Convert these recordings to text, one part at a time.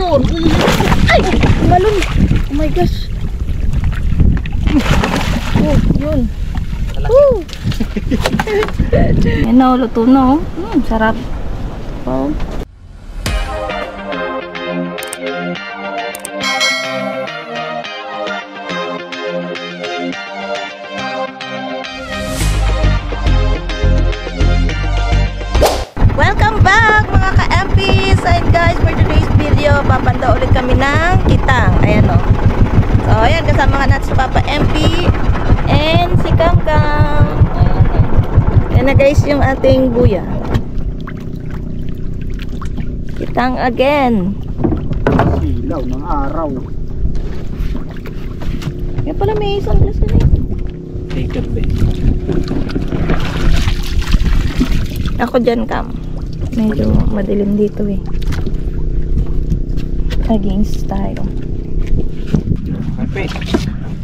Yun! Ay! Malun! Oh my gosh! Oh, yun! Woo! Yan na, luto na oh. Sarap. Wow. Welcome back mga ka-MPs! And guys, for today's video, papanda ulit kami ng kitang. Ayan o. So, ayan, kasama nga natin si Papa MP and si Kamkam. Ayan na guys, yung ating buya. Kitang again. Silaw ng araw. Kaya pala may sunglass ka na yun. Taker ba? Ako dyan, Kam. Medyo madilim dito eh. Against tayo. Pepe,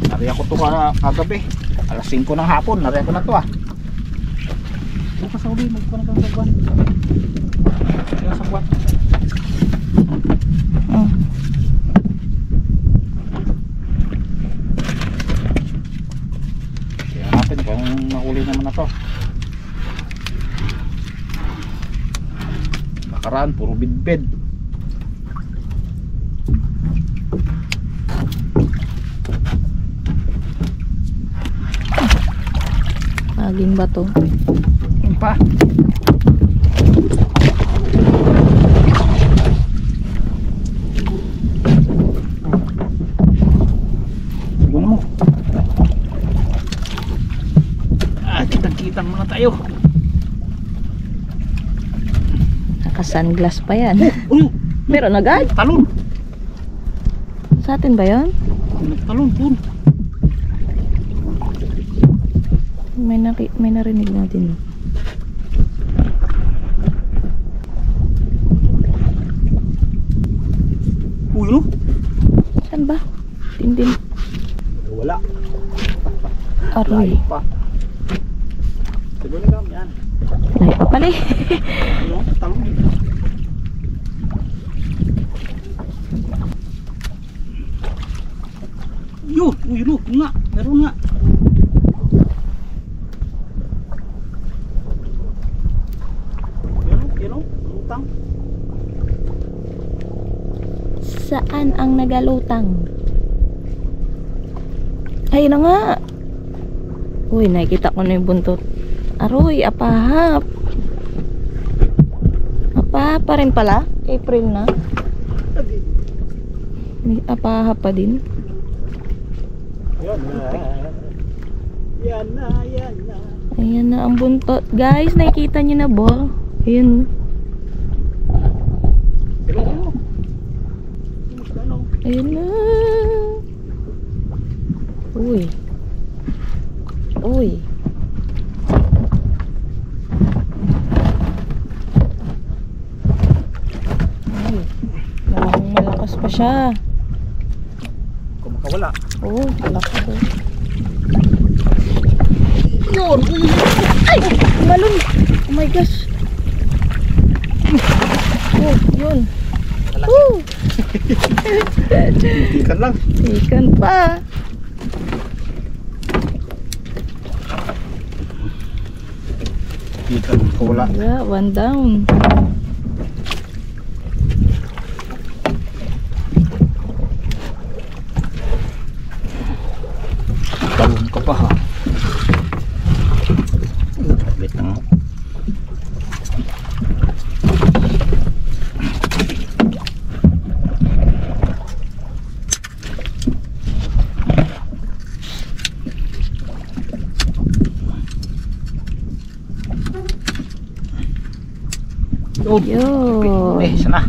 nari ako to kagabi. Alas 5 ng hapon, nari ako na to ah. Bukas ako din, magpanagang sagwan. Kaya sagwan. Kaya natin kung mahuli naman na to. Nakaraan, puro bidbed. Aging bato. Yung pa. Siguro mo. Kitang-kitang mga tayo. Naka-sunglass pa yan. Meron agad? Talon. Sa atin ba yun? Talon po. May narinig natin. Uy, no? Saan ba? Tindin. Wala. Aroy. Layo pa. Siguro na kami yan. Layo pa pala eh. Ano? Talon dito. Yun! Uy, no? Nga. Meron nga. Lutang. Saan ang nagalutang? Ayun na nga. Uy, nakikita ko na yung buntot. Aroy, apahap. Apahap pa rin pala. April na. May apahap pa din. Yan na. Yan na, yan na. Ayan na ang buntot. Guys, nakikita nyo na ba? Ayan. Ayan na. Uy. Uy. Uy. Malakas pa siya. Kung makawala. Oo, malakas po. Yun! Ay! Malun! Oh my gosh! Oh, yun. Woo! Ikan lang. Ikan pa. Ikan makawala. Yeah, one down. Talon ka pa ha. Sabit na mo. Yo. Sana.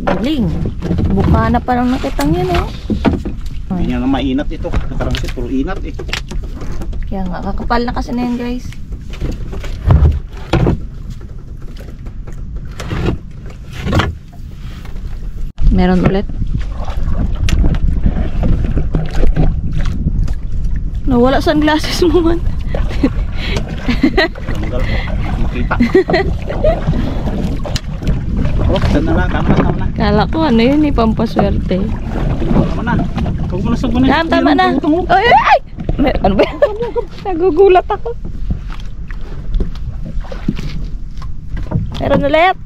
Galing. Buka na pa lang nakitang yun oh. Hindi nga mainat ito. Nakarang kasi puro inat eh. Kaya nga, kakapal na kasi na yun guys. Meron ulit. Nawala sunglasses mo man. makita. Oh, tama na, tama na. Kala ko ano yun eh, pampaswerte. Tama na. Huwag mo na sagunin. Tama na. Ay, ay, ay! Ano ba yan? Nagugulat ako. Meron ulit.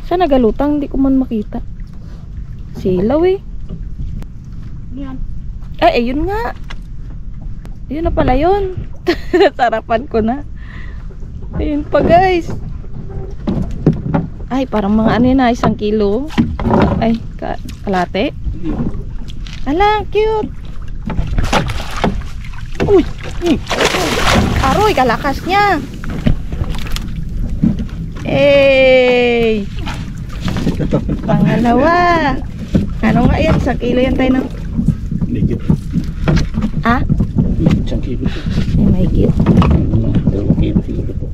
Saan nagalutang? Hindi ko man makita. Silaw eh. Yan. Ay, ayun nga. Ayun na pala yun. Sarapan ko na. Ayun pa guys. Ay, parang mga ano yun na, 1 kilo. Ay, kalate. Ala, cute. Uy! Aroy, kalakas niya. Hey! Pangalawa. Ano nga yan? 1 kilo yan tayo ng... Ligit. Ah? 1 kilo. Ay, may cute. 2 kilo siguro po.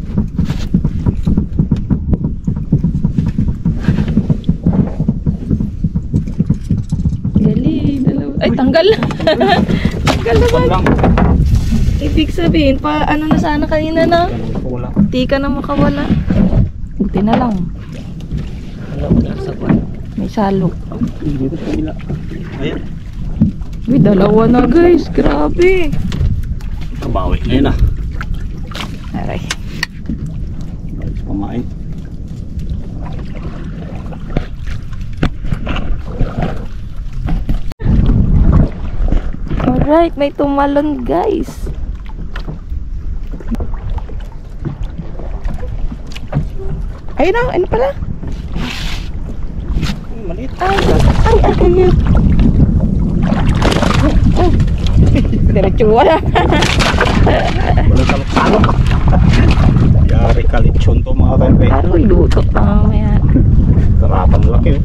Gali, dalawa. Ay, tanggal. Tanggal naman. Lang. Ibig sabihin, pa ano na sana kanina na? Wala. Di ka na makawala. Buti na lang. May salo. Dito sa kabila. Ayan. Uy, dalawa na guys. Grabe. Kabawi na yun ah. Aray. Pamain. Alright, may tumalon guys. Ayun na, ano pala? Maliit. Ay, ay. Diretsuwa na. Wala salok-salok. Yari kalitsyon to mga kape. Pero iluto pa mamaya. Tarapan laki oh.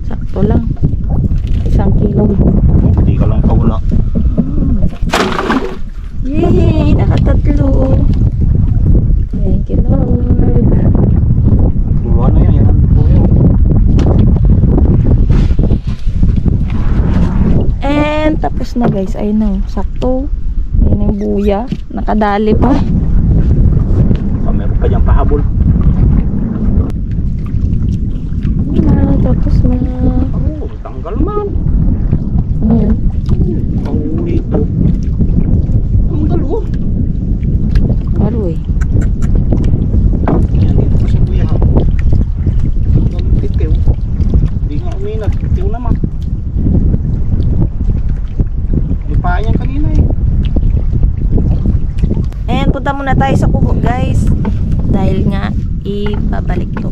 Sakto lang. 1 kilo. Hindi ka lang kawala. Yay! Nakatatlo. Thank you Lord. Duluan na yan. Yan po yun. And tapos na guys. Ayun na. Sakto. Ayun yung buya. Nakadali pa. Meron pa diyang pahabol. Tapos na. Oh, tanggal man. Ayan. Panguli ito. Tanggal oh. Aroy. Yan dito sa buya ha. Tanggal tiw. Hindi nga uminag. Tiw naman. Di pa yan kanina eh. And punta muna tayo sa kubo guys. Dahil nga ibabalik to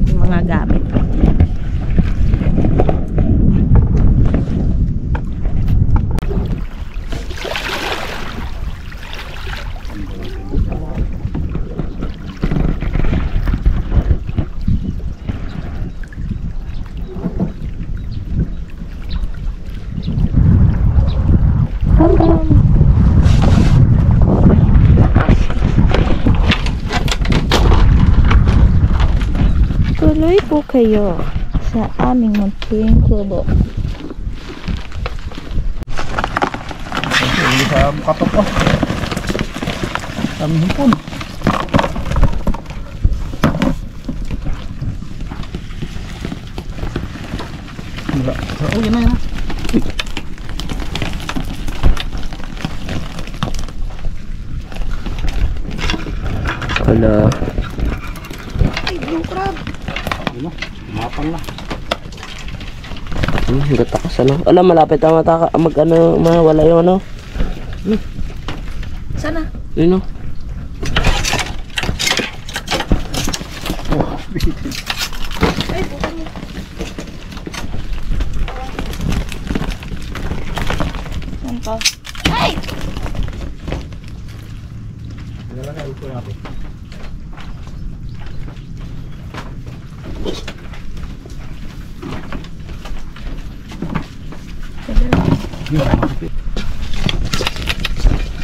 yung mga gamit. Tuloy po kayo sa aming munting kubo. Hindi sa katok ko. Kami hipon. Wala. Oh, yan na yan. Wala. Ay, blue crab. Ano? Mapang na. Gatakas ano. Alam, malapit na mag ano, mawala yung ano. Sana? Yun o. Oh, Ay, bukan mo. Saan pa? Ay! Nalalagay ko natin.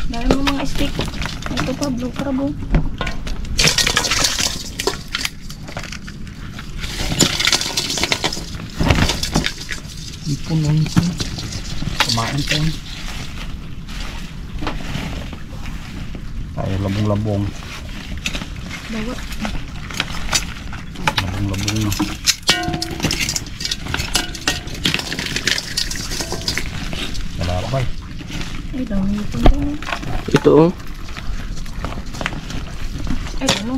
Dahil mo mga stick. Ito pa, blue crab oh. Ipon lang ito. Kumain pa yun. Ay, labong-labong. Bawat. Labong-labong na. Malabay. Ay, dami ito na. Ito oh. Ay, ano?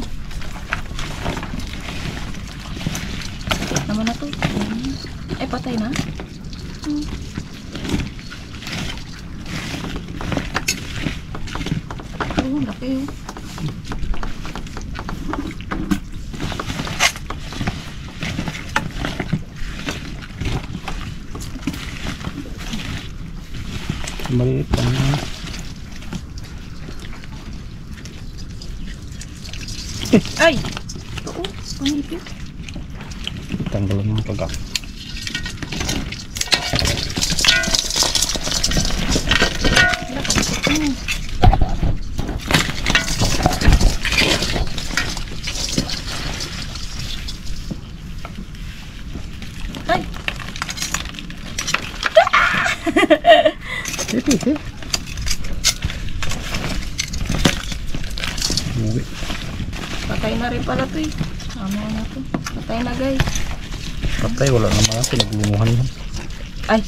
Naman na to. Ay, patay na. Oh, laki oh. Maliit pa na. Ay! Oo, pangipit. Tanggalan ng pagka. Ay! Ito. Uwi. Patay na rin pala to eh. Ano na to? Patay na guys. Patay, wala naman. Pinaglunguhan lang. Ay!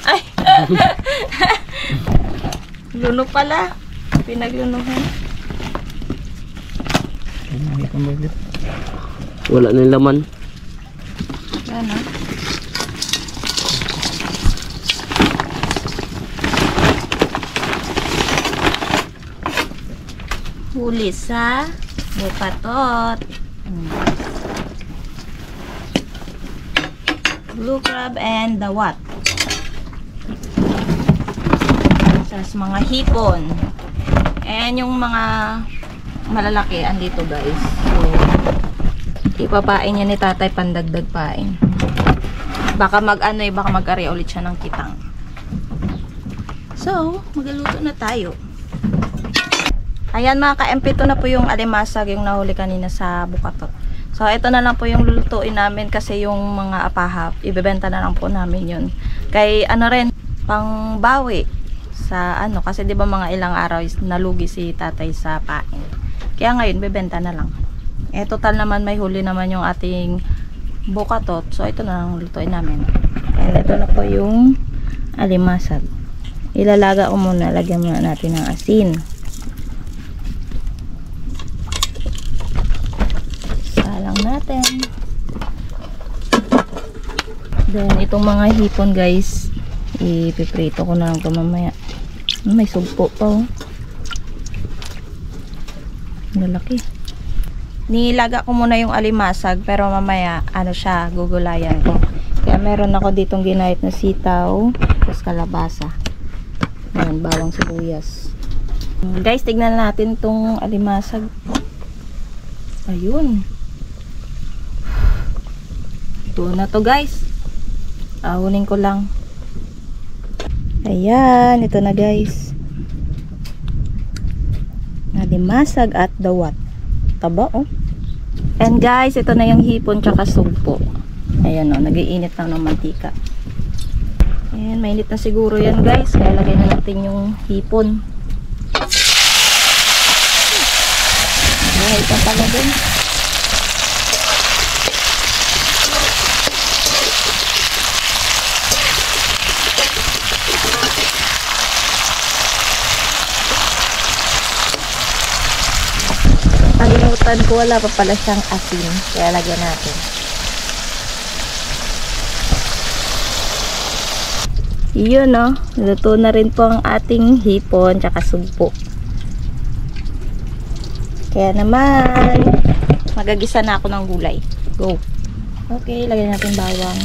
Ay! Luno pala. Pinaglunuhan. Wala na yung laman. Yan ah. Huli sa bukatot. Blue crab and the what? Sa mga hipon. And yung mga malalaki andito guys. So, ipapain niya ni tatay pandagdag pain. Baka mag-ano eh, baka mag-ari ulit siya ng kitang. So, magaluto na tayo. Ayan mga ka-MP, ito na po yung alimasag yung nahuli kanina sa bukatot. So, ito na lang po yung lulutuin namin kasi yung mga apahap, ibebenta na lang po namin yun. Kay ano rin, pang bawi sa ano, kasi di ba mga ilang araw nalugi si tatay sa pain. Kaya ngayon, bebenta na lang. Eh, total naman may huli naman yung ating bukatot. So, ito na lang lulutuin namin. And ito na po yung alimasag. Ilalaga ko muna, lagyan muna natin ng asin. Natin. Then itong mga hipon guys, ipiprito ko na lang ito mamaya. May sugpo pa oh. Malaki. Nilaga ko muna yung alimasag pero mamaya ano siya, gugulayan ko. Kaya meron ako ditong ginahit na sitaw, tapos kalabasa. Ayan, bawang sibuyas. Guys, tignan natin tong alimasag. Ayun. Ito na to guys. Ahunin ko lang. Ayan, ito na guys. Nalimasag at dawat. Taba oh. And guys, ito na yung hipon tsaka sugpo. Ayan oh, nag-iinit lang ng mantika. Ayan, mainit na siguro yan guys. Kaya lagay na natin yung hipon. Ayan, ito pala din. Kalimutan ko, wala pa pala siyang asin. Kaya lagyan natin. Yun no, luto na rin po ang ating hipon tsaka sugpo. Kaya naman, magagisa na ako ng gulay. Go! Okay, lagyan natin bawang.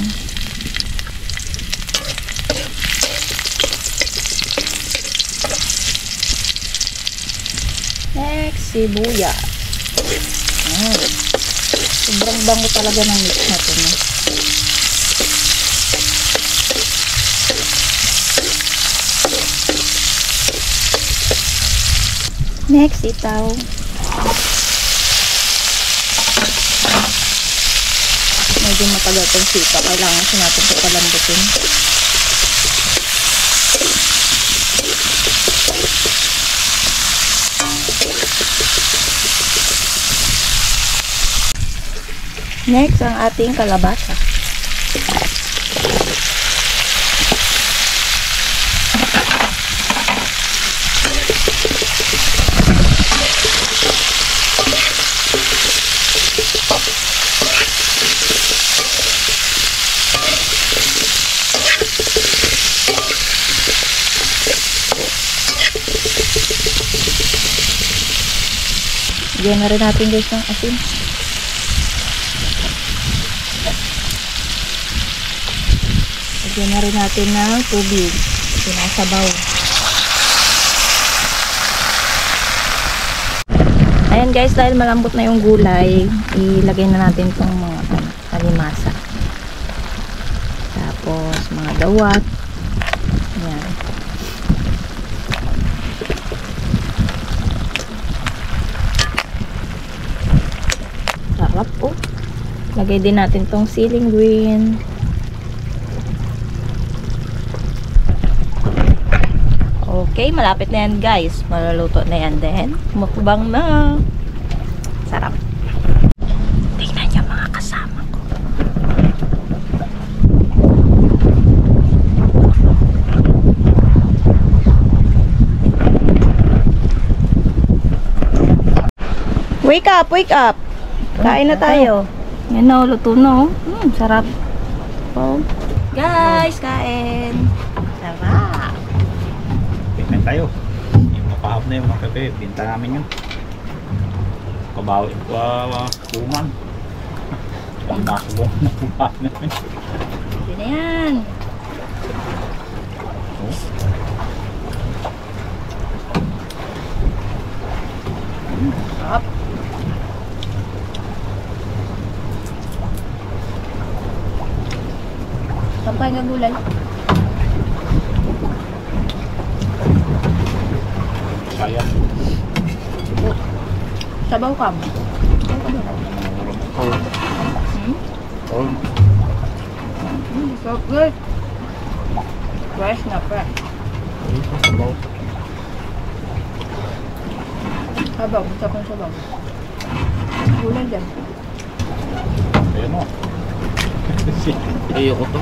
Next, sibuyas. Sobrang bango talaga ng mix natin. No? Next, itaw. Medyo matagal itong sitaw. Kailangan kasi natin ito palambutin. Next, ang ating kalabasa. Lagyan na rin natin guys ng asin. Lagyan na rin natin ng tubig. Sinasabaw. Ayan guys, dahil malambot na yung gulay, ilagay na natin itong mga kalimasa. Tapos mga dawat. Ayan. Sarap po. Lagay din natin tong siling green. Okay, malapit na yan guys. Maluluto na yan din. Mukbang na. Sarap. Tingnan niyo mga kasama ko. Wake up, wake up. Kain na tayo. Yan o, luto na o. Sarap. Oh. Guys, kain. Sarap. Tingnan tayo. Yung mapahap na yung mga kape. Binta namin yun. Kabawi ko kuman. Ang nakabong na pahap namin. Hindi na yan. Oh. Sarap. Sampay nga gulay. Sayang. Sabaw ka mo. Oh. So good. Fresh na fresh. Sabaw. Sabaw. Gusto kong sabaw. Gulay dyan. Ayan o. Ayoko to.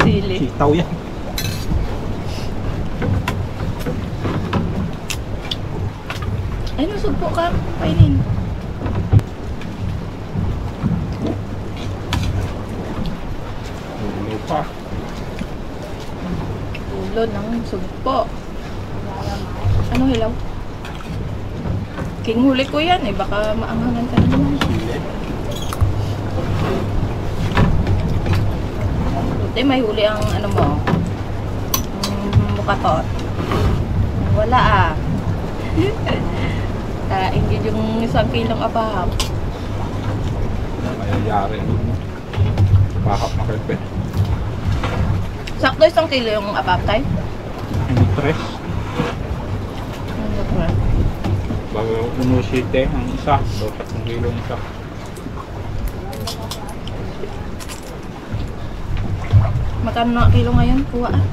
Sili. Sitaw yan. Ay, nasugpo ka. Painin. Ulo pa. Ulo ng sugpo. Ano hilaw? King huli ko yan eh. Baka maanghangan ka naman. Sili. Buti may huli ang ano mo. Bukatot. Wala ah. Ingid yung 1 kilong apahap. Mayayari mo. Pahap na kape. Sakto 1 kilo yung apahap tayo. Hindi tres. Bago 1.7 ang isa. So 3 kilo ang isa. Magkano na kilo ngayon? Kuha ah.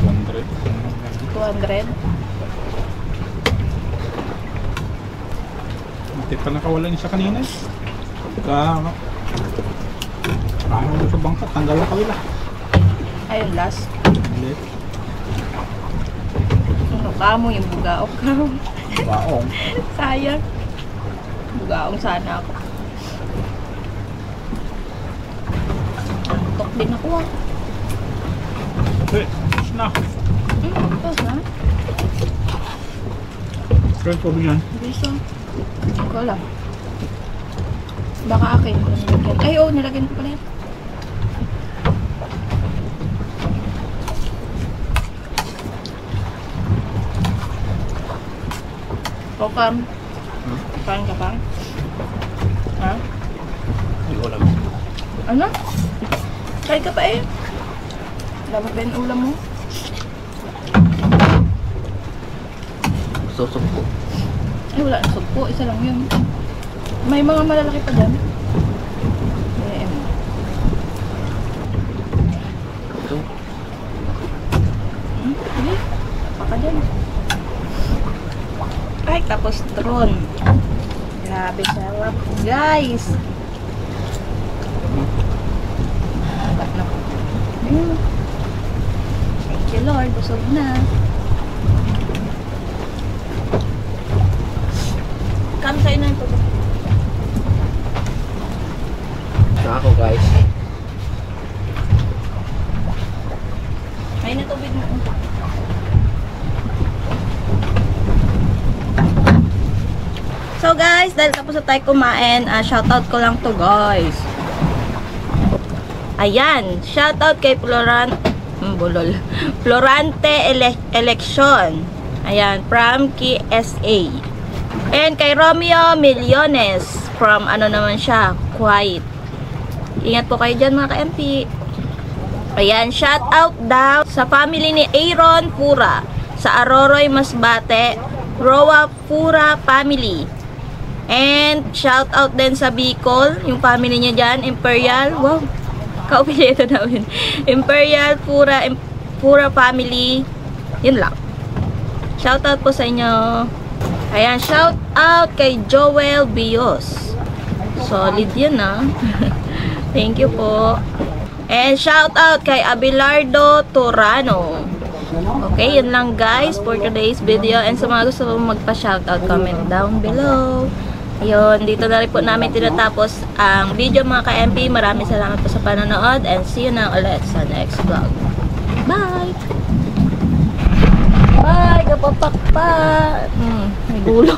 200. 200. Hindi pa nakawalan isa kanina. Parang mo sa bangkat. Tanggal na kawila. Ayun, last. Hindi. Ano ka mo yung bugaok ka? Baong. Sayang. Bugaong sana ako. Antok din ako ah. Okay. Tapos na. Tapos na. Try ko yan. Biso. Ikaw lang. Baka akin. Nilagyan. Ay, oo, nilagyan ko pala yan. Kokam. Kain ka pa? Ha? Hindi ko alam. Ano? Kain ka pa eh. Dapat ba yung ulam mo? Susok ko. Ay, wala na sugpo. Isa lang yun. May mga malalaki pa dyan. Ito. Hindi. Paka dyan. Ay, tapos drone. Grabe sarap. Guys! Thank you Lord, busog na. Come sa'yo na ito. Sa ako guys. Ay na tubig mo. So guys, dahil tapos na tayo kumain, shoutout ko lang to guys. Ayan, shoutout kay Florante Election. Ayan, from KSA. And kay Romeo Millones, from ano naman siya, Kuwait. Ingat po kayo dyan mga ka-MP. Ayan, shoutout daw sa family ni Aaron Pura, sa Aroroy Masbate, Roa Pura family. And shout out din sa Bicol, yung family niya dyan, Imperial. Wow, kaupilito namin. Imperial Pura family. Yun lang. Shout out po sa inyo. Ayan, shout out kay Joel Bios. Solid yun ah. Thank you po. And shout out kay Abelardo Torano. Okay, yun lang guys for today's video. And sa mga gusto mong magpa-shoutout, comment down below. Ayun, dito na rin po namin tinatapos ang video mga ka-MP. Maraming salamat po sa panonood and see you na ulit sa next vlog. Bye! Bye! Kapapakpa! May gulo.